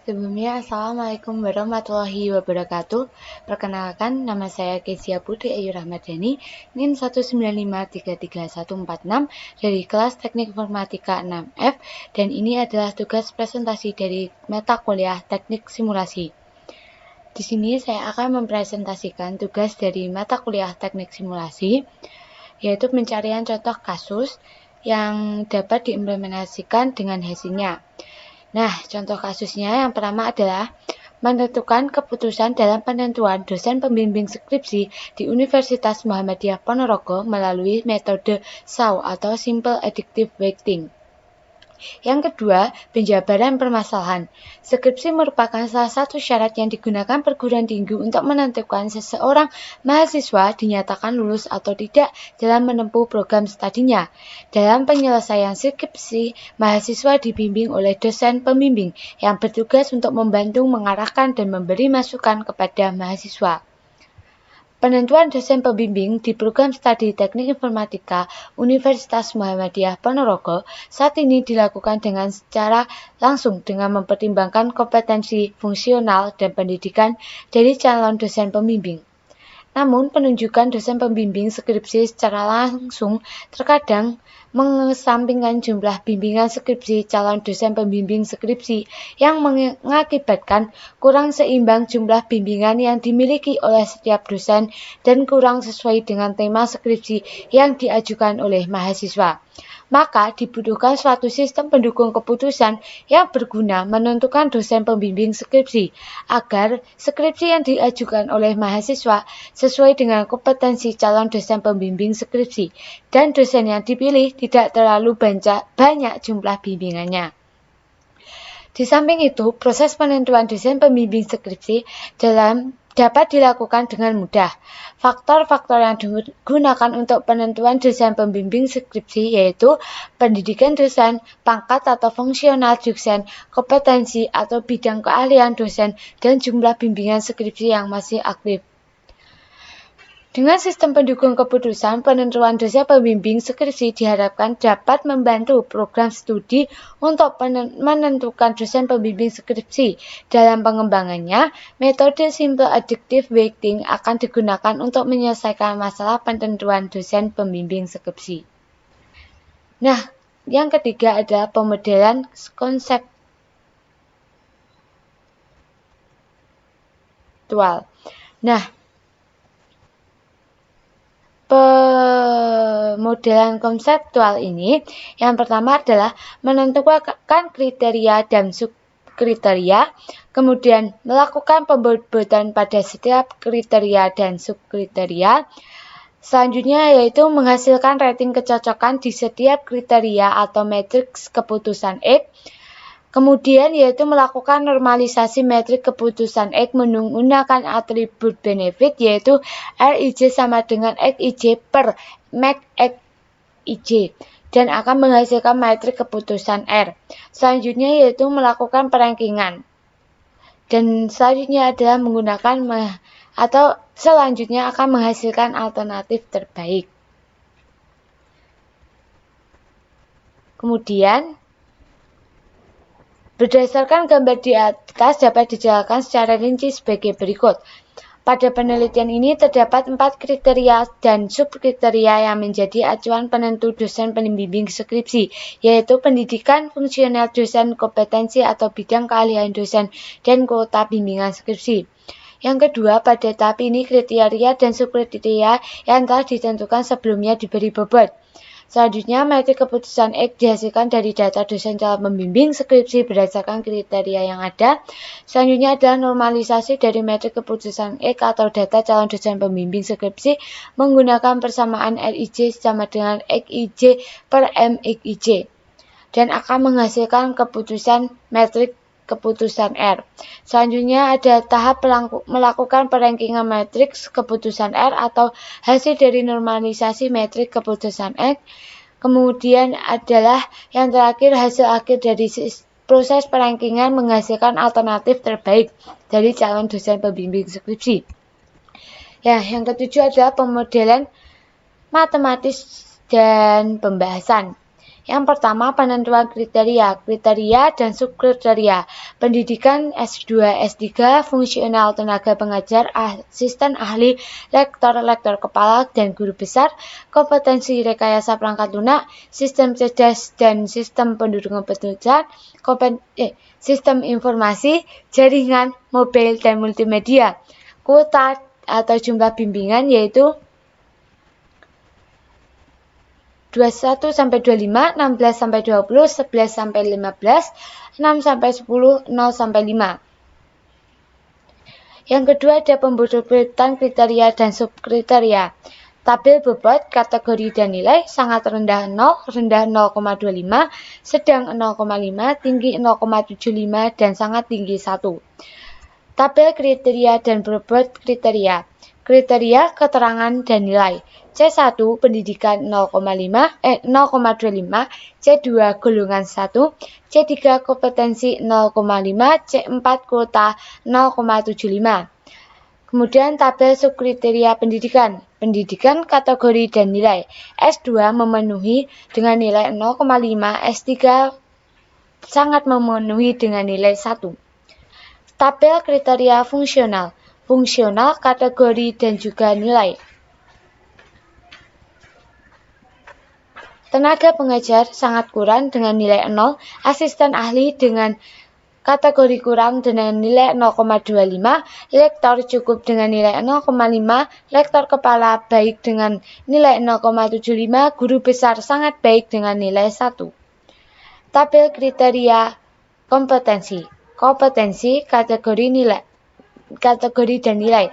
Sebelumnya, Assalamualaikum warahmatullahi wabarakatuh. Perkenalkan, nama saya Kezia Putri Ayu Rahmadani, NIM 195333146 dari kelas Teknik Informatika 6F, dan ini adalah tugas presentasi dari mata kuliah Teknik Simulasi. Di sini saya akan mempresentasikan tugas dari mata kuliah Teknik Simulasi, yaitu pencarian contoh kasus yang dapat diimplementasikan dengan hasilnya. Nah, contoh kasusnya yang pertama adalah menentukan keputusan dalam penentuan dosen pembimbing skripsi di Universitas Muhammadiyah Ponorogo melalui metode SAW atau Simple Additive Weighting. Yang kedua, penjabaran permasalahan. Skripsi merupakan salah satu syarat yang digunakan perguruan tinggi untuk menentukan seseorang mahasiswa dinyatakan lulus atau tidak dalam menempuh program studinya. Dalam penyelesaian skripsi, mahasiswa dibimbing oleh dosen pembimbing yang bertugas untuk membantu mengarahkan dan memberi masukan kepada mahasiswa. Penentuan dosen pembimbing di program studi Teknik Informatika Universitas Muhammadiyah Ponorogo saat ini dilakukan dengan secara langsung dengan mempertimbangkan kompetensi fungsional dan pendidikan dari calon dosen pembimbing. Namun, penunjukan dosen pembimbing skripsi secara langsung terkadang mengesampingkan jumlah bimbingan skripsi calon dosen pembimbing skripsi yang mengakibatkan kurang seimbang jumlah bimbingan yang dimiliki oleh setiap dosen dan kurang sesuai dengan tema skripsi yang diajukan oleh mahasiswa. Maka dibutuhkan suatu sistem pendukung keputusan yang berguna menentukan dosen pembimbing skripsi, agar skripsi yang diajukan oleh mahasiswa sesuai dengan kompetensi calon dosen pembimbing skripsi, dan dosen yang dipilih tidak terlalu banyak jumlah bimbingannya. Di samping itu, proses penentuan dosen pembimbing skripsi dapat dilakukan dengan mudah. Faktor-faktor yang digunakan untuk penentuan dosen pembimbing skripsi yaitu pendidikan dosen, pangkat atau fungsional dosen, kompetensi atau bidang keahlian dosen, dan jumlah bimbingan skripsi yang masih aktif. Dengan sistem pendukung keputusan, penentuan dosen pembimbing skripsi diharapkan dapat membantu program studi untuk menentukan dosen pembimbing skripsi. Dalam pengembangannya, metode Simple Additive Weighting akan digunakan untuk menyelesaikan masalah penentuan dosen pembimbing skripsi. Nah, yang ketiga adalah pemodelan konseptual. Nah, pemodelan konseptual ini yang pertama adalah menentukan kriteria dan subkriteria, kemudian melakukan pembobotan pada setiap kriteria dan subkriteria. Selanjutnya yaitu menghasilkan rating kecocokan di setiap kriteria atau matriks keputusan X. Kemudian yaitu melakukan normalisasi metrik keputusan X menggunakan atribut benefit yaitu RIJ sama dengan XIJ per Max XIJ dan akan menghasilkan metrik keputusan R. Selanjutnya yaitu melakukan perankingan. Dan selanjutnya adalah menggunakan selanjutnya akan menghasilkan alternatif terbaik. Kemudian berdasarkan gambar di atas dapat dijelaskan secara rinci sebagai berikut. Pada penelitian ini terdapat 4 kriteria dan subkriteria yang menjadi acuan penentu dosen pembimbing skripsi, yaitu pendidikan, fungsional dosen, kompetensi atau bidang keahlian dosen, dan kuota bimbingan skripsi. Yang kedua, pada tahap ini kriteria dan subkriteria yang telah ditentukan sebelumnya diberi bobot. Selanjutnya, metrik keputusan X dihasilkan dari data dosen calon pembimbing skripsi berdasarkan kriteria yang ada. Selanjutnya adalah normalisasi dari metrik keputusan X atau data calon dosen pembimbing skripsi menggunakan persamaan RIJ sama dengan XIJ per MXIJ dan akan menghasilkan keputusan metrik keputusan R. Selanjutnya ada tahap melakukan perankingan matriks keputusan R atau hasil dari normalisasi metrik keputusan X. Kemudian adalah yang terakhir hasil akhir dari proses perankingan menghasilkan alternatif terbaik dari calon dosen pembimbing skripsi. Ya, yang ketujuh adalah pemodelan matematis dan pembahasan. Yang pertama, penentuan kriteria dan subkriteria. Pendidikan S2, S3, fungsional tenaga pengajar, asisten ahli, lektor kepala, dan guru besar, kompetensi rekayasa perangkat lunak, sistem cerdas dan sistem pendudukan penunjang, sistem informasi, jaringan, mobil, dan multimedia. Kuota atau jumlah bimbingan yaitu 21 sampai 25, 16 sampai 20, 11 sampai 15, 6 sampai 10, 0 sampai 5. Yang kedua ada pembutuhan kriteria dan subkriteria. Tabel bobot, kategori dan nilai sangat rendah 0, rendah 0,25, sedang 0,5, tinggi 0,75 dan sangat tinggi 1. Tabel kriteria dan bobot kriteria. Kriteria, keterangan, dan nilai. C1 pendidikan 0,25, C2 golongan 1, C3 kompetensi 0,5, C4 kuota 0,75. Kemudian tabel subkriteria pendidikan. Pendidikan, kategori, dan nilai. S2 memenuhi dengan nilai 0,5, S3 sangat memenuhi dengan nilai 1. Tabel kriteria fungsional. Fungsional, kategori, dan juga nilai. Tenaga pengajar sangat kurang dengan nilai 0, asisten ahli dengan kategori kurang dengan nilai 0,25, lektor cukup dengan nilai 0,5, lektor kepala baik dengan nilai 0,75, guru besar sangat baik dengan nilai 1. Tabel kriteria kompetensi. Kompetensi, kategori dan nilai.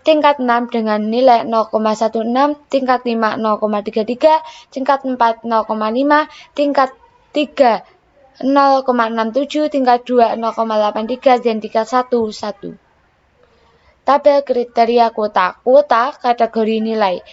Tingkat 6 dengan nilai 0,16, tingkat 5 0,33, tingkat 4 0,5, tingkat 3 0,67, tingkat 2 0,83 dan tingkat 1 1. Tabel kriteria kuota. Kuota kategori nilai.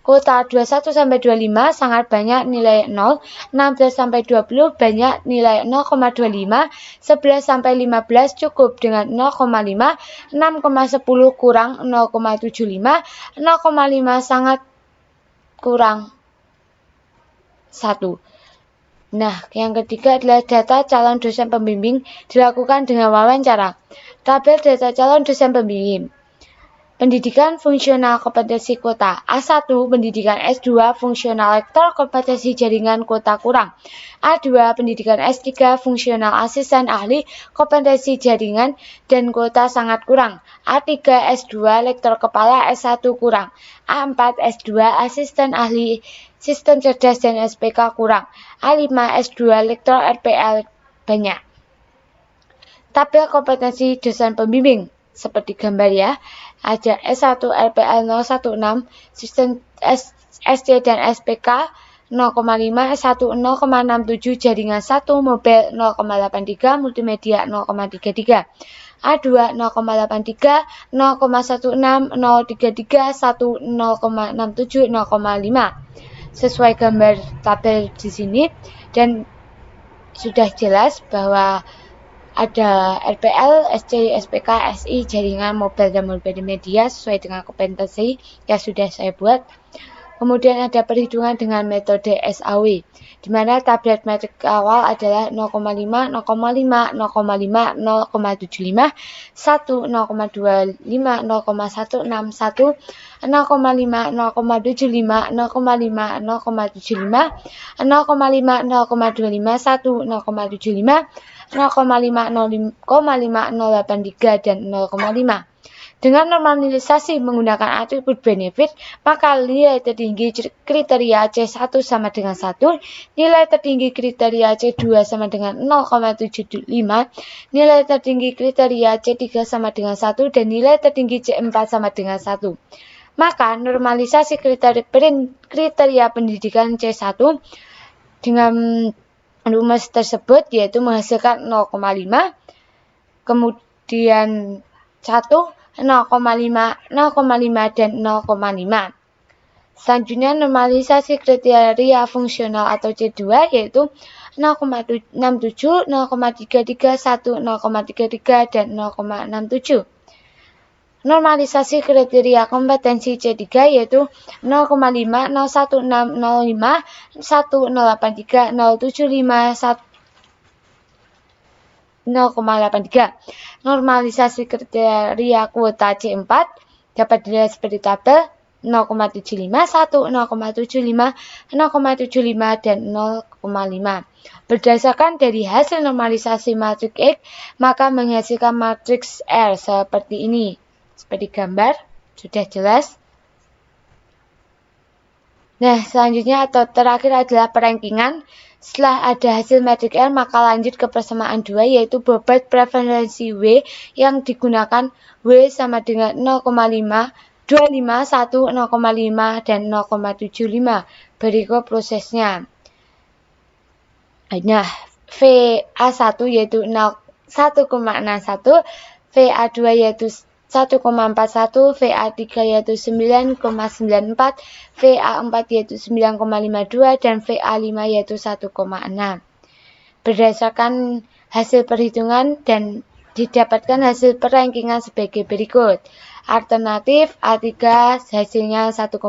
Kuota 21 sampai 25 sangat banyak nilai 0, 16 sampai 20 banyak nilai 0,25, 11 sampai 15 cukup dengan 0,5, 6,10 kurang 0,75, 0,5 sangat kurang 1. Nah, yang ketiga adalah data calon dosen pembimbing dilakukan dengan wawancara. Tabel data calon dosen pembimbing. Pendidikan fungsional kompetensi kuota. A1 pendidikan S2 fungsional lektor kompetensi jaringan kuota kurang. A2 pendidikan S3 fungsional asisten ahli kompetensi jaringan dan kuota sangat kurang. A3 S2 lektor kepala S1 kurang. A4 S2 asisten ahli sistem cerdas dan SPK kurang. A5 S2 lektor RPL banyak. Tabel kompetensi dosen pembimbing seperti gambar ya. Ada S1 RPL 016, sistem SC dan SPK 0,5, S1 0,67, jaringan 1, mobil 0,83, multimedia 0,33. A2 0,83, 0,16, 033, 1 0,67, 0,5. Sesuai gambar tabel di sini dan sudah jelas bahwa ada RPL, SC, SPK, SI, jaringan, mobil, dan multimedia sesuai dengan kompetensi yang sudah saya buat. Kemudian ada perhitungan dengan metode SAW, di mana tablet metrik awal adalah 0,5, 0,5, 0,5, 0,75, 1, 0,25, 0,161, 0,5, 0,75, 0,5, 0,75, 0,5, 0,25, 1, 0,75, 0,5, 0,5, 0,83, dan 0,5. Dengan normalisasi menggunakan atribut benefit, maka nilai tertinggi kriteria C1 sama dengan 1, nilai tertinggi kriteria C2 sama dengan 0,75, nilai tertinggi kriteria C3 sama dengan 1, dan nilai tertinggi C4 sama dengan 1. Maka normalisasi kriteria pendidikan C1 dengan rumus tersebut yaitu menghasilkan 0,5, kemudian 1, 0,5, 0,5, dan 0,5. Selanjutnya normalisasi kriteria fungsional atau C2 yaitu 0,67, 0,33, 1, 0,33, dan 0,67. normalisasi kriteria kompetensi C3 yaitu 0,5, 01605, 1083, 075, 0,83. Normalisasi kriteria kuota C4 dapat dilihat seperti tabel 0,75, 1, 0,75, 0,75, dan 0,5. Berdasarkan dari hasil normalisasi matriks X, maka menghasilkan matriks R seperti ini. Seperti gambar, sudah jelas. Nah, selanjutnya atau terakhir adalah perankingan. Setelah ada hasil matriks R, maka lanjut ke persamaan 2, yaitu bobot preferensi W yang digunakan W sama dengan 0,5, 25, 1, 0,5, dan 0,75. Berikut prosesnya. Nah, VA1 yaitu 1,61, VA2 yaitu 1,41, VA3 yaitu 9,94, VA4 yaitu 9,52, dan VA5 yaitu 1,6. Berdasarkan hasil perhitungan dan didapatkan hasil perankingan sebagai berikut. Alternatif A3 hasilnya 1,94,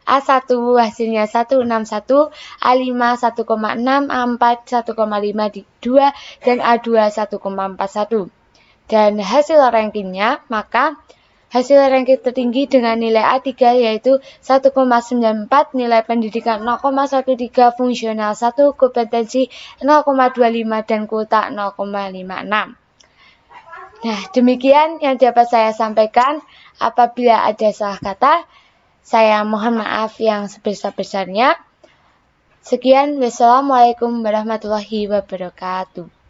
A1 hasilnya 161, A5 1,6, A4 1,52, dan A2 1,41. Dan hasil rankingnya, maka hasil ranking tertinggi dengan nilai A3 yaitu 1,94, nilai pendidikan 0,13, fungsional 1, kompetensi 0,25, dan kuota 0,56. Nah, demikian yang dapat saya sampaikan. Apabila ada salah kata, saya mohon maaf yang sebesar-besarnya. Sekian, wassalamualaikum warahmatullahi wabarakatuh.